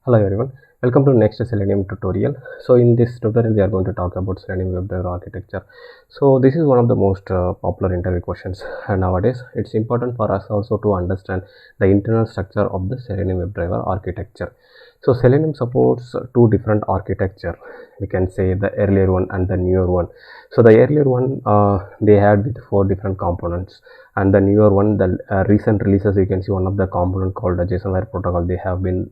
Hello everyone, welcome to next Selenium tutorial. So in this tutorial we are going to talk about Selenium WebDriver architecture. So this is one of the most popular interview questions nowadays. It's important for us also to understand the internal structure of the Selenium WebDriver architecture. So Selenium supports two different architecture. We can say the earlier one and the newer one. So the earlier one they had with four different components, and the newer one, the recent releases, you can see one of the component called the JSON wire protocol, they have been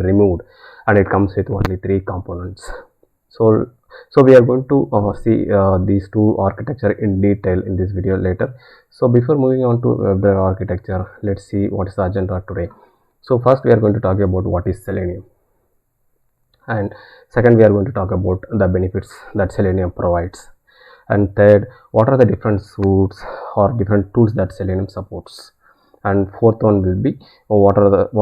removed, and it comes with only three components. So we are going to see these two architecture in detail in this video later. So before moving on to WebDriver architecture, let's see what is the agenda today. So first we are going to talk about what is Selenium, and second we are going to talk about the benefits that Selenium provides, and third, what are the different suites or different tools that Selenium supports, and fourth one will be what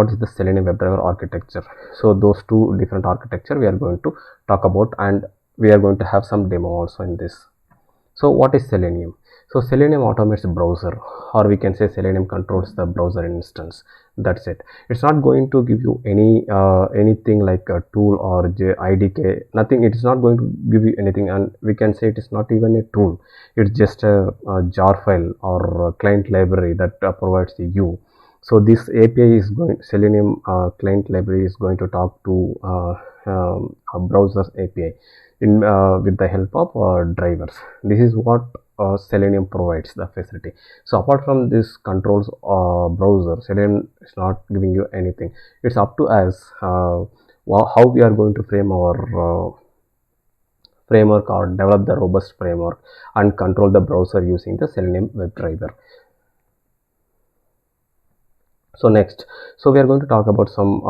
is the Selenium WebDriver architecture. So those two different architecture we are going to talk about, and we are going to have some demo also in this. So what is Selenium? So Selenium automates the browser, or we can say Selenium controls the browser instance. That's it. It's not going to give you anything like a tool or IDK. Nothing. It is not going to give you anything, and we can say it is not even a tool. It's just a jar file or a client library that provides the you. So this API is going, Selenium client library is going to talk to a browser's API in with the help of drivers. This is what Selenium provides the facility. So apart from this controls browser, Selenium is not giving you anything. It's up to us how we are going to frame our framework or develop the robust framework and control the browser using the Selenium WebDriver. So next, so we are going to talk about some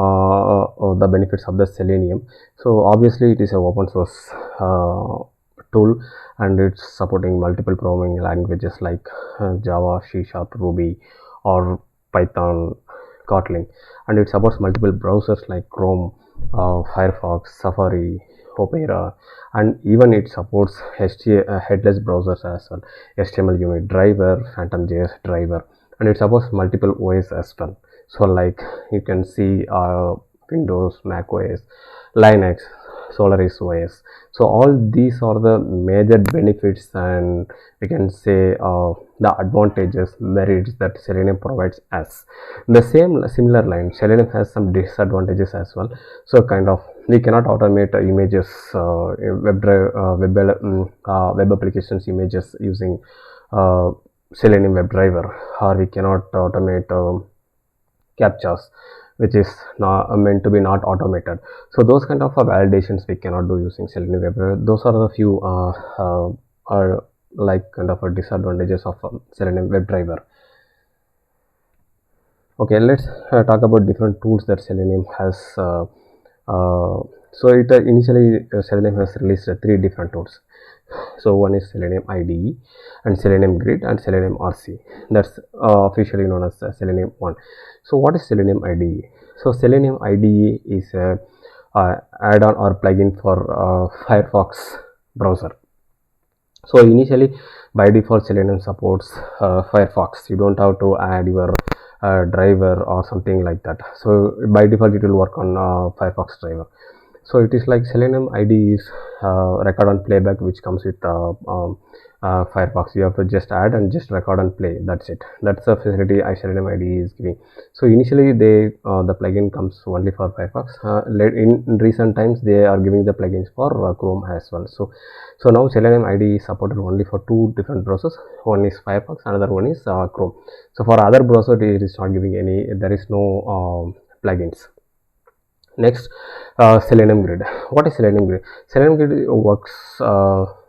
the benefits of the Selenium. So obviously it is a open source tool, and it's supporting multiple programming languages like Java, C Sharp, Ruby, or Python, Kotlin, and it supports multiple browsers like Chrome, Firefox, Safari, Opera, and even it supports headless browsers as well, HTML unit driver, Phantom.js driver, and it supports multiple OS as well. So like you can see Windows, Mac OS, Linux, Solaris OS. So all these are the major benefits, and we can say the advantages, merits that Selenium provides us. The similar line, Selenium has some disadvantages as well. So kind of we cannot automate images, web applications images using Selenium WebDriver, or we cannot automate captchas which is not meant to be not automated. So those kind of validations we cannot do using Selenium WebDriver. Those are the few are like kind of a disadvantages of Selenium WebDriver. Okay, let's talk about different tools that Selenium has. So it initially Selenium has released three different tools. So one is Selenium IDE, and Selenium Grid, and Selenium RC. That's officially known as Selenium 1. So what is Selenium IDE? So Selenium IDE is a add-on or plugin for Firefox browser. So initially by default Selenium supports Firefox. You don't have to add your driver or something like that. So by default it will work on Firefox driver. So it is like Selenium IDE is record and playback, which comes with Firefox. You have to just add and just record and play. That's it. That's the facility Selenium IDE is giving. So initially the plugin comes only for Firefox. In recent times they are giving the plugins for Chrome as well. So now Selenium IDE is supported only for two different browsers. One is Firefox, another one is Chrome. So for other browser it is not giving any. There is no plugins. Next, Selenium Grid. What is Selenium Grid? Selenium Grid works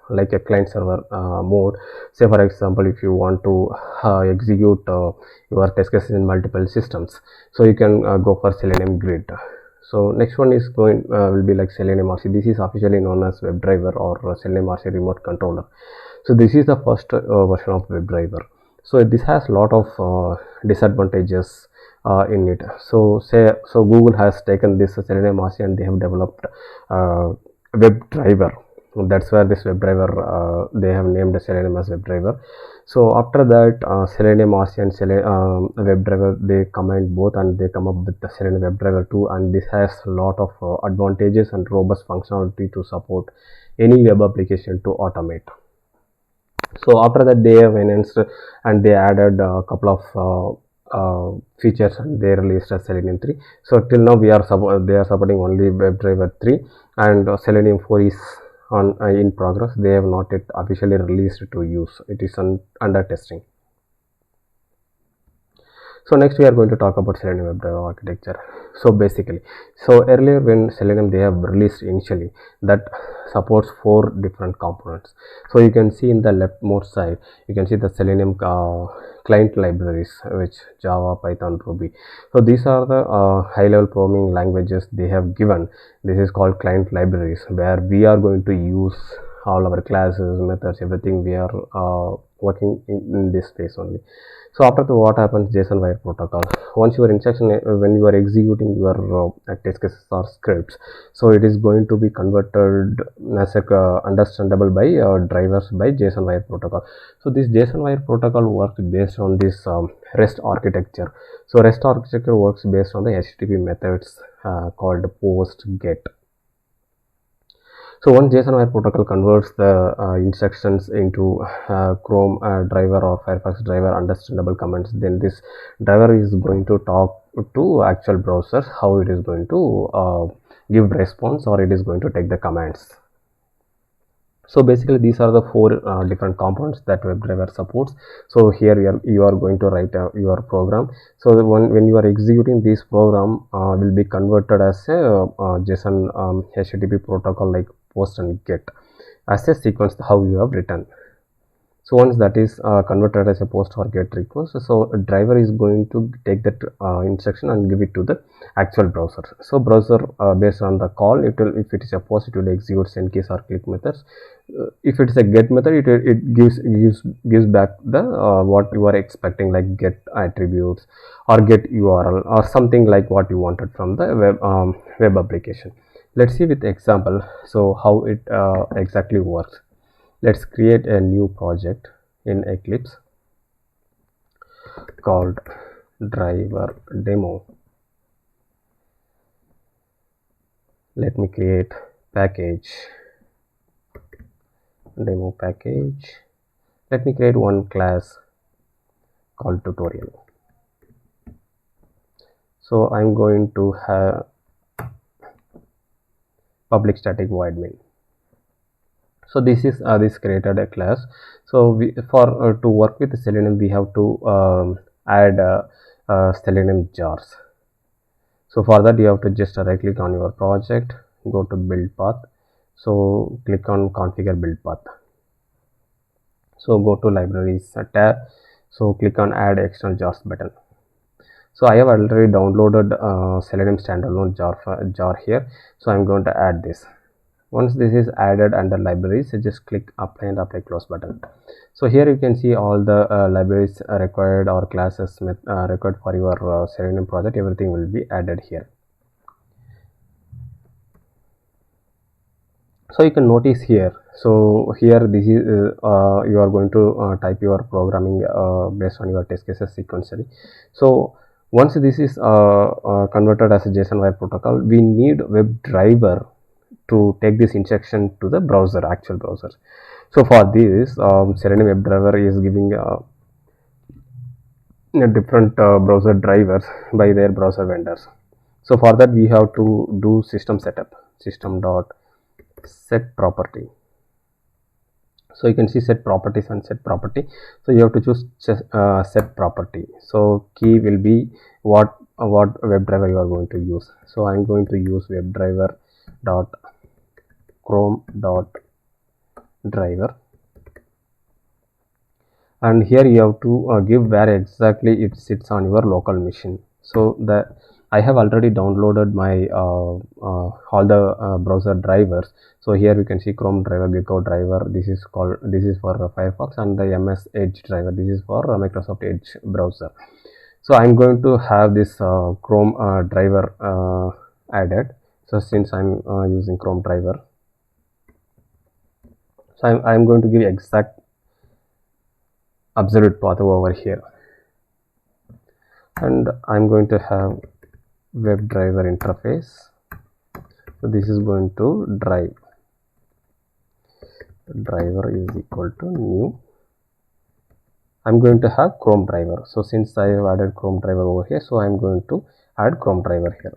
like a client server mode. Say for example, if you want to execute your test cases in multiple systems, so you can go for Selenium Grid. So next one is will be like Selenium RC. This is officially known as WebDriver or Selenium RC remote controller. So this is the first version of WebDriver. So this has a lot of disadvantages in it. So Google has taken this Selenium RC and they have developed WebDriver. That's where this WebDriver, they have named Selenium as WebDriver. So after that, Selenium RC and WebDriver, they combine both and they come up with the Selenium WebDriver 2, and this has a lot of advantages and robust functionality to support any web application to automate. So after that, they have enhanced and they added a couple of features, and they released as Selenium 3. So till now they are supporting only WebDriver 3, and Selenium 4 is on in progress. They have not yet officially released to use. It is under testing. So next we are going to talk about Selenium WebDriver architecture. So basically, so earlier when Selenium they have released initially, that supports 4 different components. So you can see in the leftmost side, you can see the Selenium client libraries, which Java, Python, Ruby. So these are the high level programming languages they have given. This is called client libraries, where we are going to use all our classes, methods, everything. We are working in this space only. So after the what happens, JSON wire protocol, once your instruction, when you are executing your test cases or scripts, so it is going to be converted as a understandable by drivers by JSON wire protocol. So this JSON wire protocol works based on this REST architecture. So REST architecture works based on the HTTP methods called post, get. So once JSON wire protocol converts the instructions into Chrome driver or Firefox driver understandable commands, then this driver is going to talk to actual browsers how it is going to give response, or it is going to take the commands. So basically these are the 4 different components that WebDriver supports. So here you are going to write your program. So when you are executing this program, will be converted as a JSON HTTP protocol like post and get as a sequence how you have written. So once that is converted as a post or get request, so a driver is going to take that instruction and give it to the actual browser. So browser based on the call, it will, if it is a post, it will execute send keys or click methods. If it is a get method, it gives back the what you are expecting, like get attributes or get URL or something like what you wanted from the web application. Let's see with example so how it exactly works. Let's create a new project in Eclipse called driver demo. Let me create package, demo package. Let me create one class called tutorial. So I'm going to have public static void main. So this is this created a class. So we for to work with Selenium, we have to add Selenium jars. So for that, you have to just right click on your project, go to build path. So click on configure build path. So go to libraries tab. So click on add external jars button. So I have already downloaded Selenium standalone jar here. So I'm going to add this. Once this is added under libraries, just click apply and apply close button. So here you can see all the libraries required or classes required for your Selenium project. Everything will be added here. So you can notice here. So here this is you are going to type your programming based on your test cases sequentially. So once this is converted as a JSON wire protocol, we need WebDriver to take this instruction to the browser, actual browser. So for this, Selenium WebDriver is giving different browser drivers by their browser vendors. So for that, we have to do system setup, system.set property. So you can see set properties and set property. So you have to choose set property. So key will be what WebDriver you are going to use. So I'm going to use WebDriver dot Chrome dot driver, and here you have to give where exactly it sits on your local machine. So that I have already downloaded my all the browser drivers. So here you can see Chrome driver, Gecko driver. This is for Firefox, and the MS Edge driver. This is for Microsoft Edge browser. So I'm going to have this Chrome driver added. So since I'm using Chrome driver, So I'm going to give exact absolute path over here, and I'm going to have WebDriver interface. So this is going to driver is equal to new. I'm going to have Chrome driver. So since I have added Chrome driver over here, so I'm going to add Chrome driver here.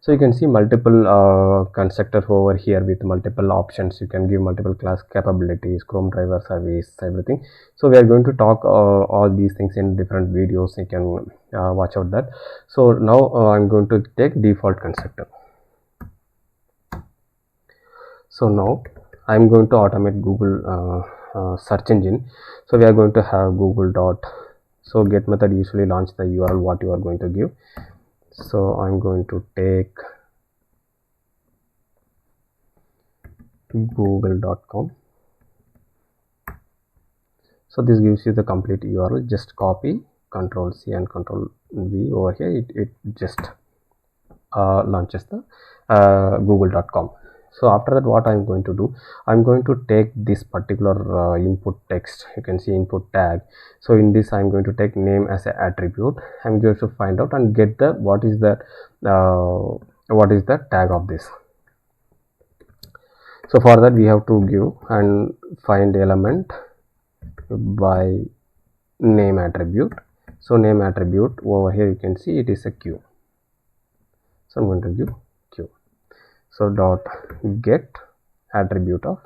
So you can see multiple constructors over here with multiple options. You can give multiple class capabilities, Chrome driver service, everything. So we are going to talk all these things in different videos. You can watch out that. So now I'm going to take default constructor. So now I'm going to automate Google search engine. So we are going to have Google dot. So get method usually launch the URL what you are going to give. So I'm going to take google.com. so this gives you the complete URL. Just copy, Control C and Control V over here. It just launches the google.com. so after that, what I'm going to do, I'm going to take this particular input text. You can see input tag. So in this, I'm going to take name as an attribute. I'm going to find out and get the what is the tag of this. So for that, we have to give and find element by name attribute. So name attribute over here, you can see it is a Q. So I'm going to give Q. So dot get attribute of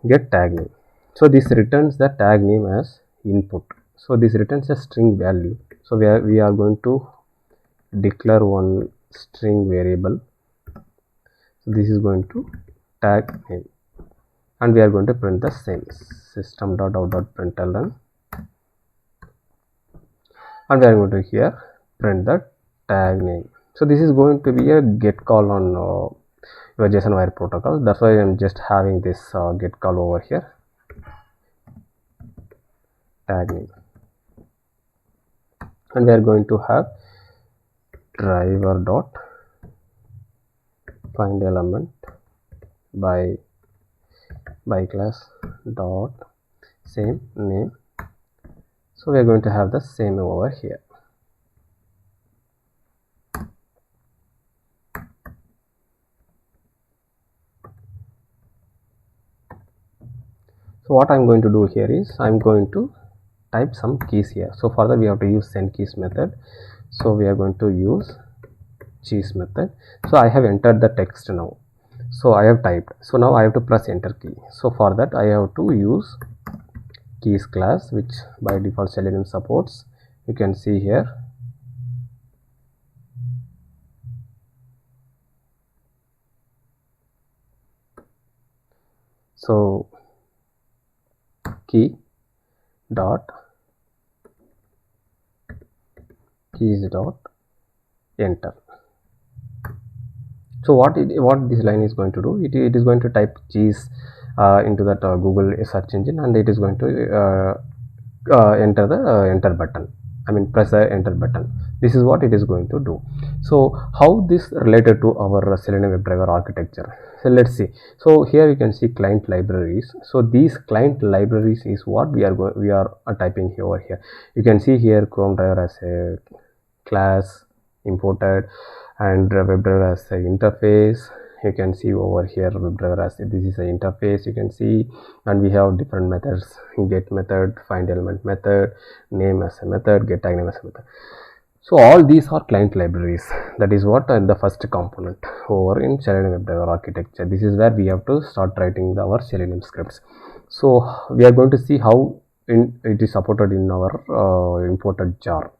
get tag name. So this returns the tag name as input. So this returns a string value. So we are going to declare one string variable. So this is going to tag name, and we are going to print the same system.out.println, and we are going to here print the tag name. So this is going to be a get call on your JSON wire protocol. That's why I'm just having this get call over here, tag name, and we are going to have driver dot find element by class dot same name. So we are going to have the same over here. So what I'm going to do here is I'm going to type some keys here. So for that, we have to use send keys method. So we are going to use keys method. So I have entered the text now. So I have typed. So now I have to press enter key. So for that, I have to use keys class, which by default Selenium supports. You can see here. So key dot keys dot enter. So what this line is going to do, it is going to type keys into that Google search engine, and it is going to enter the enter button. I mean press the enter button. This is what it is going to do. So how this related to our Selenium WebDriver architecture? So let's see. So here you can see client libraries. So these client libraries is what we are typing here over here. You can see here Chrome driver as a class imported, and WebDriver as a interface. You can see over here WebDriver as this is an interface. You can see, and we have different methods: get method, find element method, name as a method, get tag name as a method. So all these are client libraries. That is what the first component over in Selenium WebDriver architecture. This is where we have to start writing our Selenium scripts. So we are going to see how it is supported in our imported jar.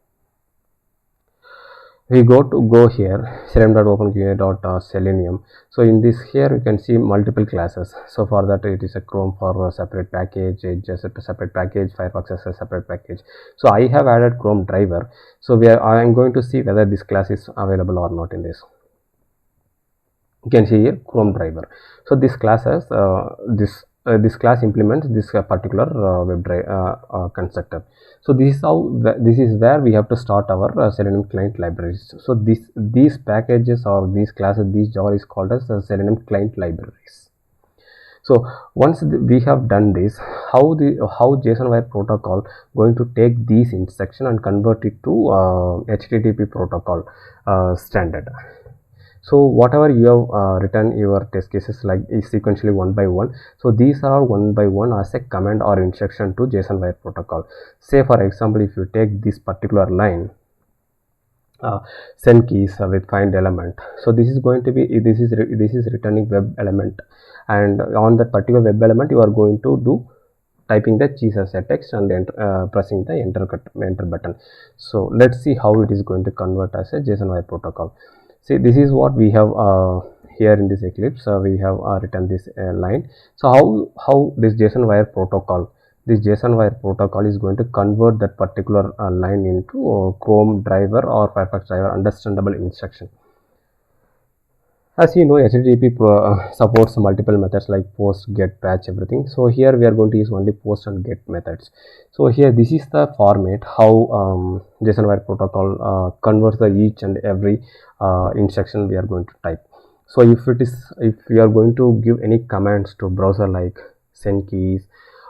We go here selenium.openqa.selenium. So in this here you can see multiple classes. So for that, it is a Chrome for a separate package, Edge as a separate package, Firefox as a separate package. So I have added Chrome driver. So I am going to see whether this class is available or not in this. You can see here Chrome driver. So this class has this this class implements this particular constructor. So this is how this is where we have to start our Selenium client libraries. So these packages or these classes, these jar is called as Selenium client libraries. So once we have done this, how JSON wire protocol going to take these instruction and convert it to HTTP protocol standard. So whatever you have written your test cases like is sequentially one by one. So these are one by one as a command or instruction to JSON wire protocol. Say for example, if you take this particular line, send keys with find element. So this is going to be this is returning web element, and on that particular web element you are going to do typing the keys as a text and pressing the enter button. So let's see how it is going to convert as a JSON wire protocol. See, this is what we have here in this Eclipse. We have written this line. So how this JSON wire protocol is going to convert that particular line into Chrome driver or Firefox driver understandable instruction. As you know, HTTP supports multiple methods like post, get, patch, everything. So here we are going to use only post and get methods. So here this is the format how JSON wire protocol converts the each and every instruction we are going to type. So if we are going to give any commands to browser like send keys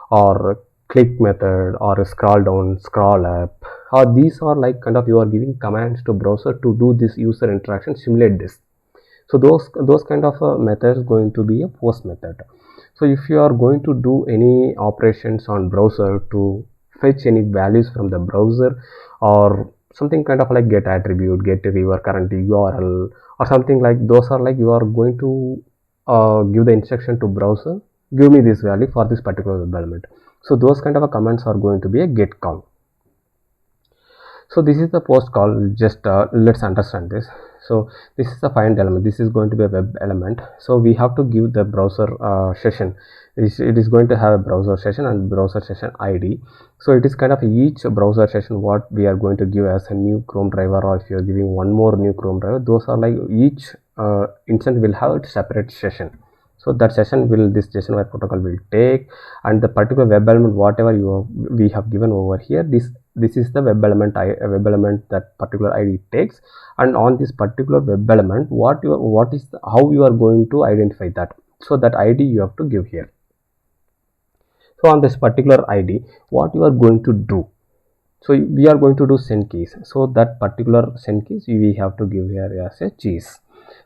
or click method or scroll down, scroll up, or these are like kind of you are giving commands to browser to do this user interaction, simulate this. So those kind of methods going to be a post method. So if you are going to do any operations on browser to fetch any values from the browser or something kind of like get attribute, get your current URL or something like those are like you are going to give the instruction to browser, give me this value for this particular web element. So those kind of commands are going to be a get call. So this is the post call. Just let's understand this. So this is the find element. This is going to be a web element. So we have to give the browser session. It is going to have a browser session and browser session ID. So it is kind of each browser session what we are going to give as a new Chrome driver, or if you are giving one more new Chrome driver, those are like each instance will have its separate session. So that session will this JSON wire protocol will take, and the particular web element whatever we have given over here, this is the web element that particular ID takes, and on this particular web element how you are going to identify that. So that ID you have to give here. So on this particular ID, what you are going to do? So we are going to do send keys. So that particular send keys we have to give here as a cheese.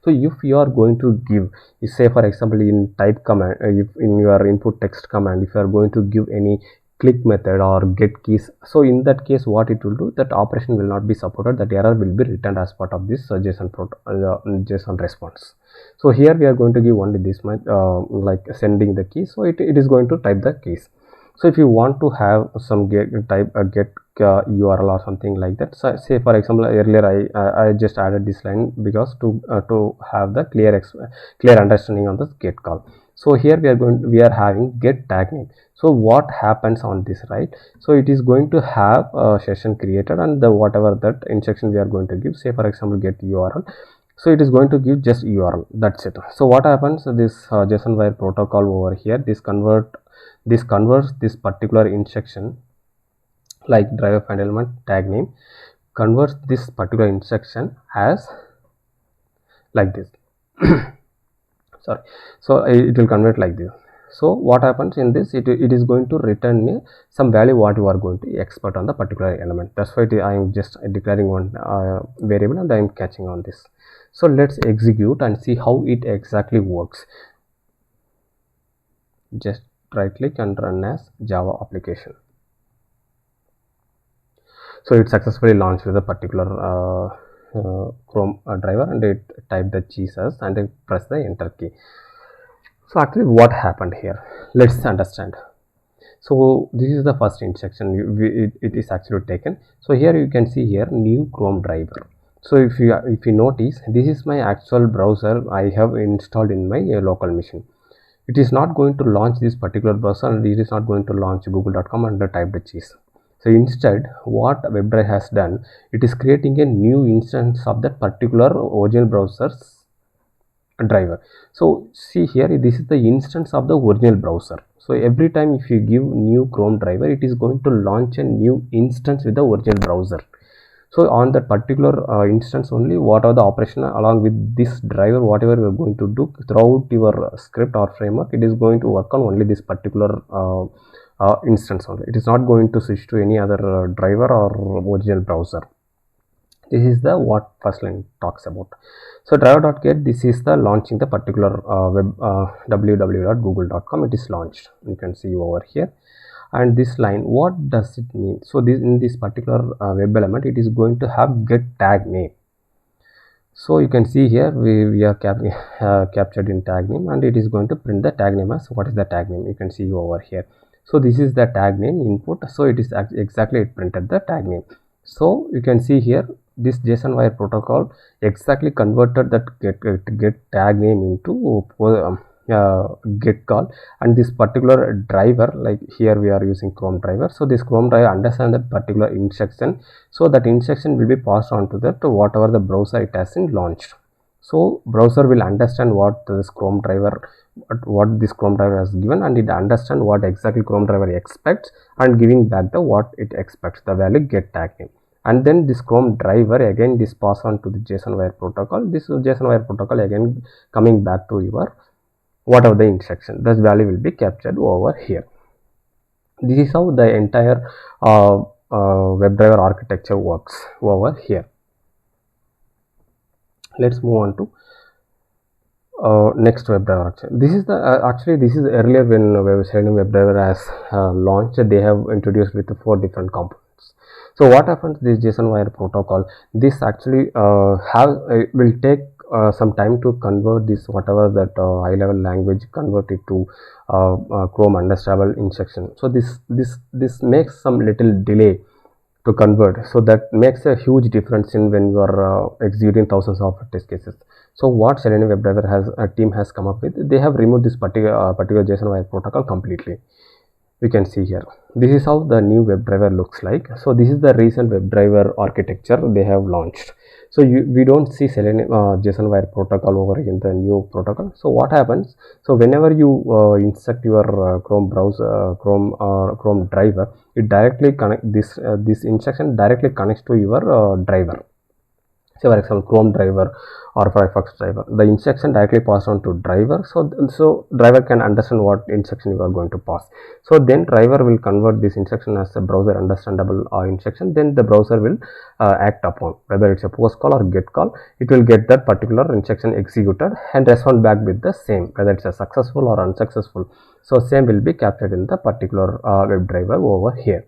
So if you are going to give, say for example in type command, if in your input text command, if you are going to give any click method or get keys, so in that case what it will do, that operation will not be supported, that error will be returned as part of this JSON response. So here we are going to give only this much like sending the key, so it is going to type the keys. So if you want to have some get URL or something like that, so say for example earlier I just added this line because to have the clear understanding on this get call. So here we are having get tag name. So what happens on this, right? So it is going to have a session created, and the whatever that instruction we are going to give, say for example get URL. So it is going to give just URL, that's it. So what happens, this JSON wire protocol over here, this converts this particular instruction like driver find element tag name, converts this particular instruction as like this. Sorry, so it will convert like this. So what happens in this, it is going to return some value what you are going to export on the particular element. That's why I am just declaring one variable and I am catching on this. So let's execute and see how it exactly works. Just right click and run as Java application. So it successfully launched with a particular Chrome driver, and it typed the Jesus and then press the enter key. So actually what happened here, let's understand. So this is the first instruction, it is actually taken. So here you can see here new Chrome driver. So if you notice, this is my actual browser I have installed in my local machine. It is not going to launch this particular browser, and it is not going to launch google.com and type the cheese. So instead what WebDrive has done, it is creating a new instance of that particular original browser's driver. So see here, this is the instance of the original browser. So every time if you give new Chrome driver, it is going to launch a new instance with the original browser. So on that particular instance only, what are the operation along with this driver, whatever you are going to do throughout your script or framework, it is going to work on only this particular instance only. It is not going to switch to any other driver or original browser. This is the what first line talks about. So driver.get, this is the launching the particular web www.google.com. it is launched, you can see over here. And this line, what does it mean? So this, in this particular web element, it is going to have get tag name. So you can see here we are captured in tag name, and it is going to print the tag name as what is the tag name, you can see over here. So this is the tag name input, so it is exactly it printed the tag name. So you can see here this JSON wire protocol exactly converted that get tag name into get call, and this particular driver, like here we are using Chrome driver, so this Chrome driver understand that particular instruction, so that instruction will be passed on to that whatever the browser it has been launched. So browser will understand what this Chrome driver has given, and it understand what exactly Chrome driver expects, and giving back the what it expects, the value get tag name. And then this Chrome driver again this pass on to the JSON wire protocol. This JSON wire protocol again coming back to your whatever the instruction, this value will be captured over here. This is how the entire WebDriver architecture works over here. Let's move on to next WebDriver architecture. This is the actually this is earlier when Selenium WebDriver has launched, they have introduced with 4 different components. So what happens, this JSON wire protocol, this actually will take some time to convert this whatever that high level language, convert it to Chrome understandable instruction. So this makes some little delay to convert, so that makes a huge difference in when you are executing thousands of test cases. So what Selenium WebDriver has team has come up with, they have removed this particular JSON wire protocol completely. You can see here, this is how the new WebDriver looks like. So this is the recent WebDriver architecture they have launched. So we don't see Selenium JSON wire protocol over in the new protocol. So what happens, so whenever you insert your Chrome browser, Chrome driver, it directly connect this instruction directly connects to your driver. Say for example Chrome driver or Firefox driver, the instruction directly passed on to driver, so driver can understand what instruction you are going to pass. So then driver will convert this instruction as a browser understandable instruction, then the browser will act upon, whether it's a post call or get call, it will get that particular instruction executed and respond back with the same, whether it's a successful or unsuccessful. So same will be captured in the particular WebDriver over here.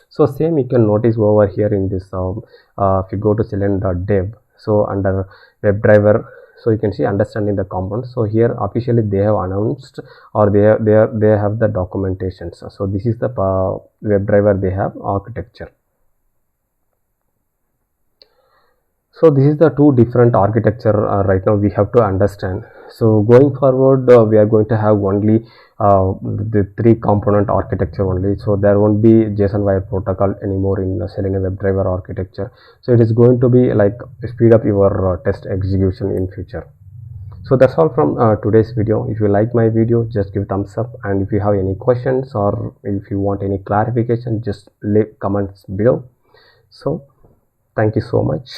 So same you can notice over here in this if you go to selenium.dev, so under WebDriver, so you can see understanding the components. So here officially they have announced, or they have the documentation. So this is the WebDriver they have architecture. So this is the 2 different architecture right now we have to understand. So going forward we are going to have only the 3 component architecture only. So there won't be JSON wire protocol anymore in the Selenium WebDriver architecture. So it is going to be like speed up your test execution in future. So that's all from today's video. If you like my video, just give thumbs up, and if you have any questions or if you want any clarification, just leave comments below. So thank you so much.